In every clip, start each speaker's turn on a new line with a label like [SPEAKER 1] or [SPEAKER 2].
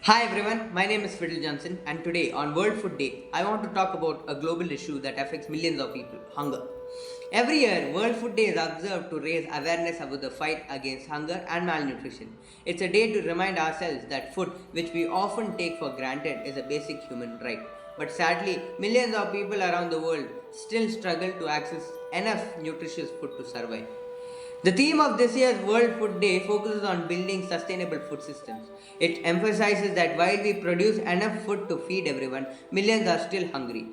[SPEAKER 1] Hi everyone, my name is Fiddle Johnson, and today on World Food Day, I want to talk about a global issue that affects millions of people: hunger. Every year, World Food Day is observed to raise awareness about the fight against hunger and malnutrition. It's a day to remind ourselves that food, which we often take for granted, is a basic human right. But sadly, millions of people around the world still struggle to access enough nutritious food to survive. The theme of this year's World Food Day focuses on building sustainable food systems. It emphasizes that while we produce enough food to feed everyone, millions are still hungry.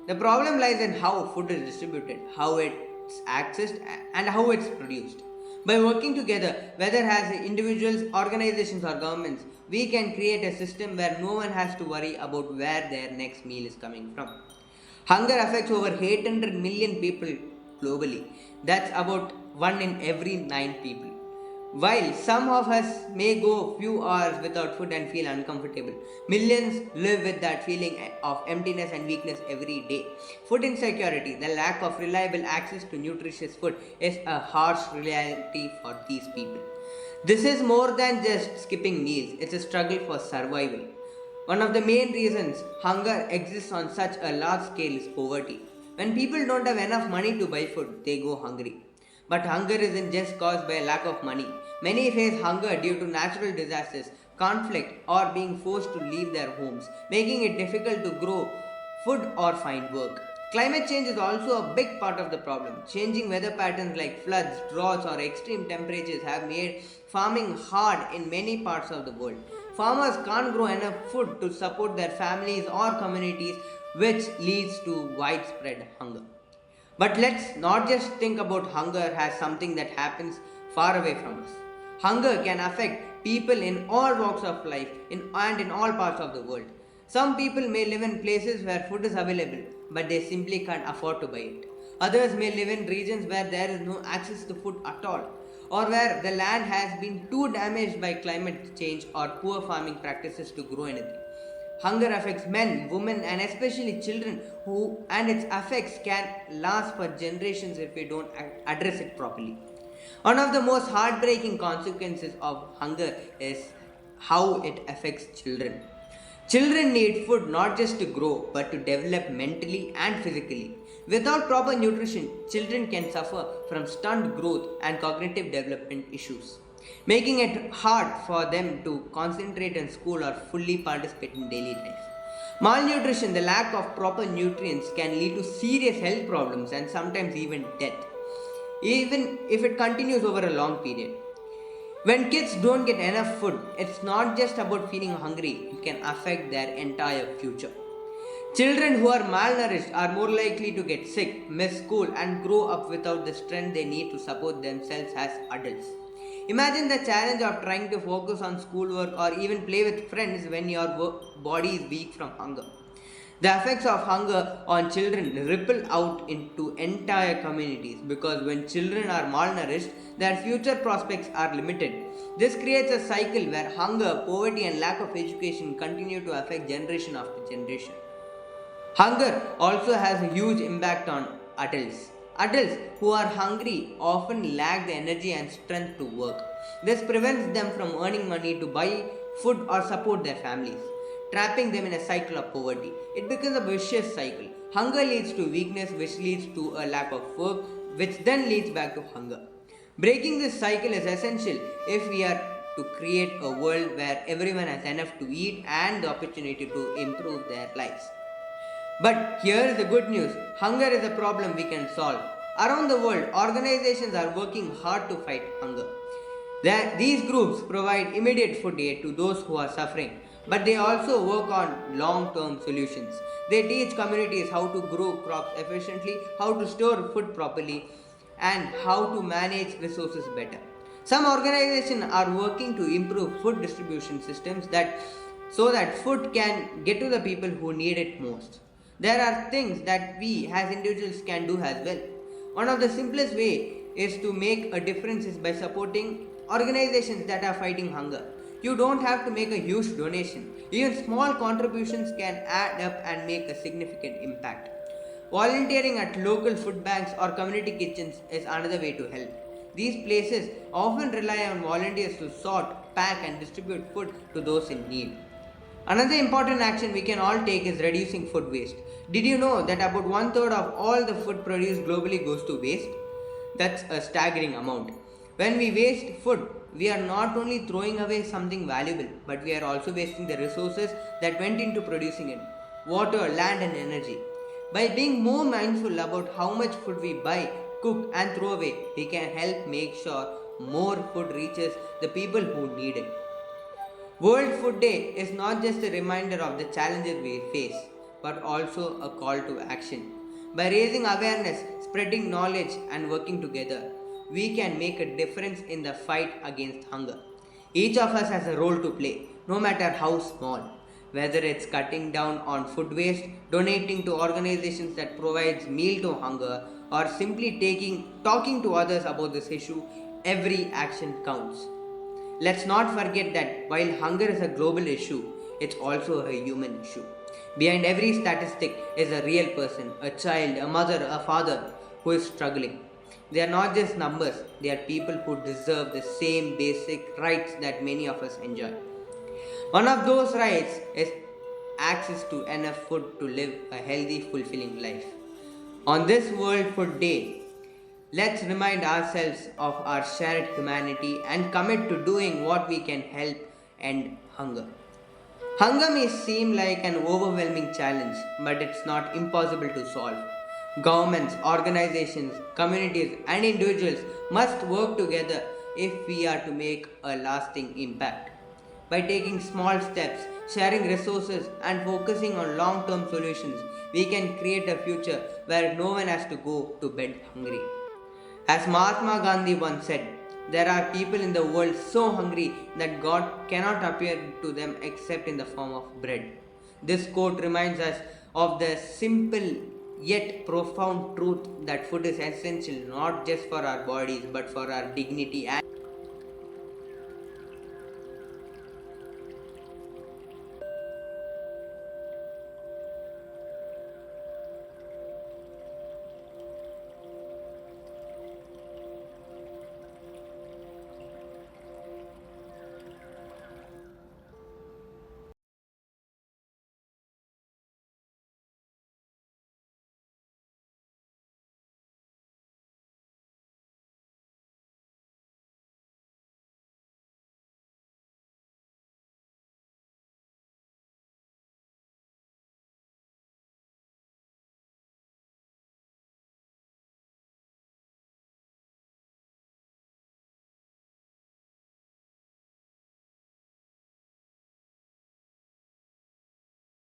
[SPEAKER 1] The problem lies in how food is distributed, how it's accessed, and how it's produced. By working together, whether as individuals, organizations, or governments, we can create a system where no one has to worry about where their next meal is coming from. Hunger affects over 800 million people globally. That's about 1 in every 9 people. While some of us may go few hours without food and feel uncomfortable, millions live with that feeling of emptiness and weakness every day. Food insecurity, the lack of reliable access to nutritious food, is a harsh reality for these people. This is more than just skipping meals, it's a struggle for survival. One of the main reasons hunger exists on such a large scale is poverty. When people don't have enough money to buy food, they go hungry. But hunger isn't just caused by a lack of money. Many face hunger due to natural disasters, conflict, or being forced to leave their homes, making it difficult to grow food or find work. Climate change is also a big part of the problem. Changing weather patterns like floods, droughts, or extreme temperatures have made farming hard in many parts of the world. Farmers can't grow enough food to support their families or communities, which leads to widespread hunger. But let's not just think about hunger as something that happens far away from us. Hunger can affect people in all walks of life and in all parts of the world. Some people may live in places where food is available, but they simply can't afford to buy it. Others may live in regions where there is no access to food at all, or where the land has been too damaged by climate change or poor farming practices to grow anything. Hunger affects men, women, and especially children, and its effects can last for generations if we don't address it properly. One of the most heartbreaking consequences of hunger is how it affects children. Children need food not just to grow but to develop mentally and physically. Without proper nutrition, children can suffer from stunted growth and cognitive development issues, making it hard for them to concentrate in school or fully participate in daily life. Malnutrition, the lack of proper nutrients, can lead to serious health problems and sometimes even death, even if it continues over a long period. When kids don't get enough food, it's not just about feeling hungry, it can affect their entire future. Children who are malnourished are more likely to get sick, miss school, and grow up without the strength they need to support themselves as adults. Imagine the challenge of trying to focus on schoolwork or even play with friends when your body is weak from hunger. The effects of hunger on children ripple out into entire communities because when children are malnourished, their future prospects are limited. This creates a cycle where hunger, poverty, and lack of education continue to affect generation after generation. Hunger also has a huge impact on adults. Adults who are hungry often lack the energy and strength to work. This prevents them from earning money to buy food or support their families, trapping them in a cycle of poverty. It becomes a vicious cycle. Hunger leads to weakness, which leads to a lack of work, which then leads back to hunger. Breaking this cycle is essential if we are to create a world where everyone has enough to eat and the opportunity to improve their lives. But here is the good news: hunger is a problem we can solve. Around the world, organizations are working hard to fight hunger. These groups provide immediate food aid to those who are suffering, but they also work on long term solutions. They teach communities how to grow crops efficiently, how to store food properly, and how to manage resources better. Some organizations are working to improve food distribution systems so that food can get to the people who need it most. There are things that we as individuals can do as well. One of the simplest way is to make a difference is by supporting organizations that are fighting hunger. You don't have to make a huge donation. Even small contributions can add up and make a significant impact. Volunteering at local food banks or community kitchens is another way to help. These places often rely on volunteers to sort, pack, and distribute food to those in need. Another important action we can all take is reducing food waste. Did you know that about one third of all the food produced globally goes to waste? That's a staggering amount. When we waste food, we are not only throwing away something valuable, but we are also wasting the resources that went into producing it: water, land, and energy. By being more mindful about how much food we buy, cook, and throw away, we can help make sure more food reaches the people who need it. World Food Day is not just a reminder of the challenges we face, but also a call to action. By raising awareness, spreading knowledge, and working together, we can make a difference in the fight against hunger. Each of us has a role to play, no matter how small. Whether it's cutting down on food waste, donating to organizations that provides meal to hunger, or simply talking to others about this issue, every action counts. Let's not forget that while hunger is a global issue, it's also a human issue. Behind every statistic is a real person, a child, a mother, a father who is struggling. They are not just numbers, they are people who deserve the same basic rights that many of us enjoy. One of those rights is access to enough food to live a healthy, fulfilling life. On this World Food Day, let's remind ourselves of our shared humanity and commit to doing what we can help end hunger. Hunger may seem like an overwhelming challenge, but it's not impossible to solve. Governments, organizations, communities, and individuals must work together if we are to make a lasting impact. By taking small steps, sharing resources, and focusing on long term solutions, we can create a future where no one has to go to bed hungry. As Mahatma Gandhi once said, there are people in the world so hungry that God cannot appear to them except in the form of bread. This quote reminds us of the simple yet profound truth that food is essential not just for our bodies but for our dignity and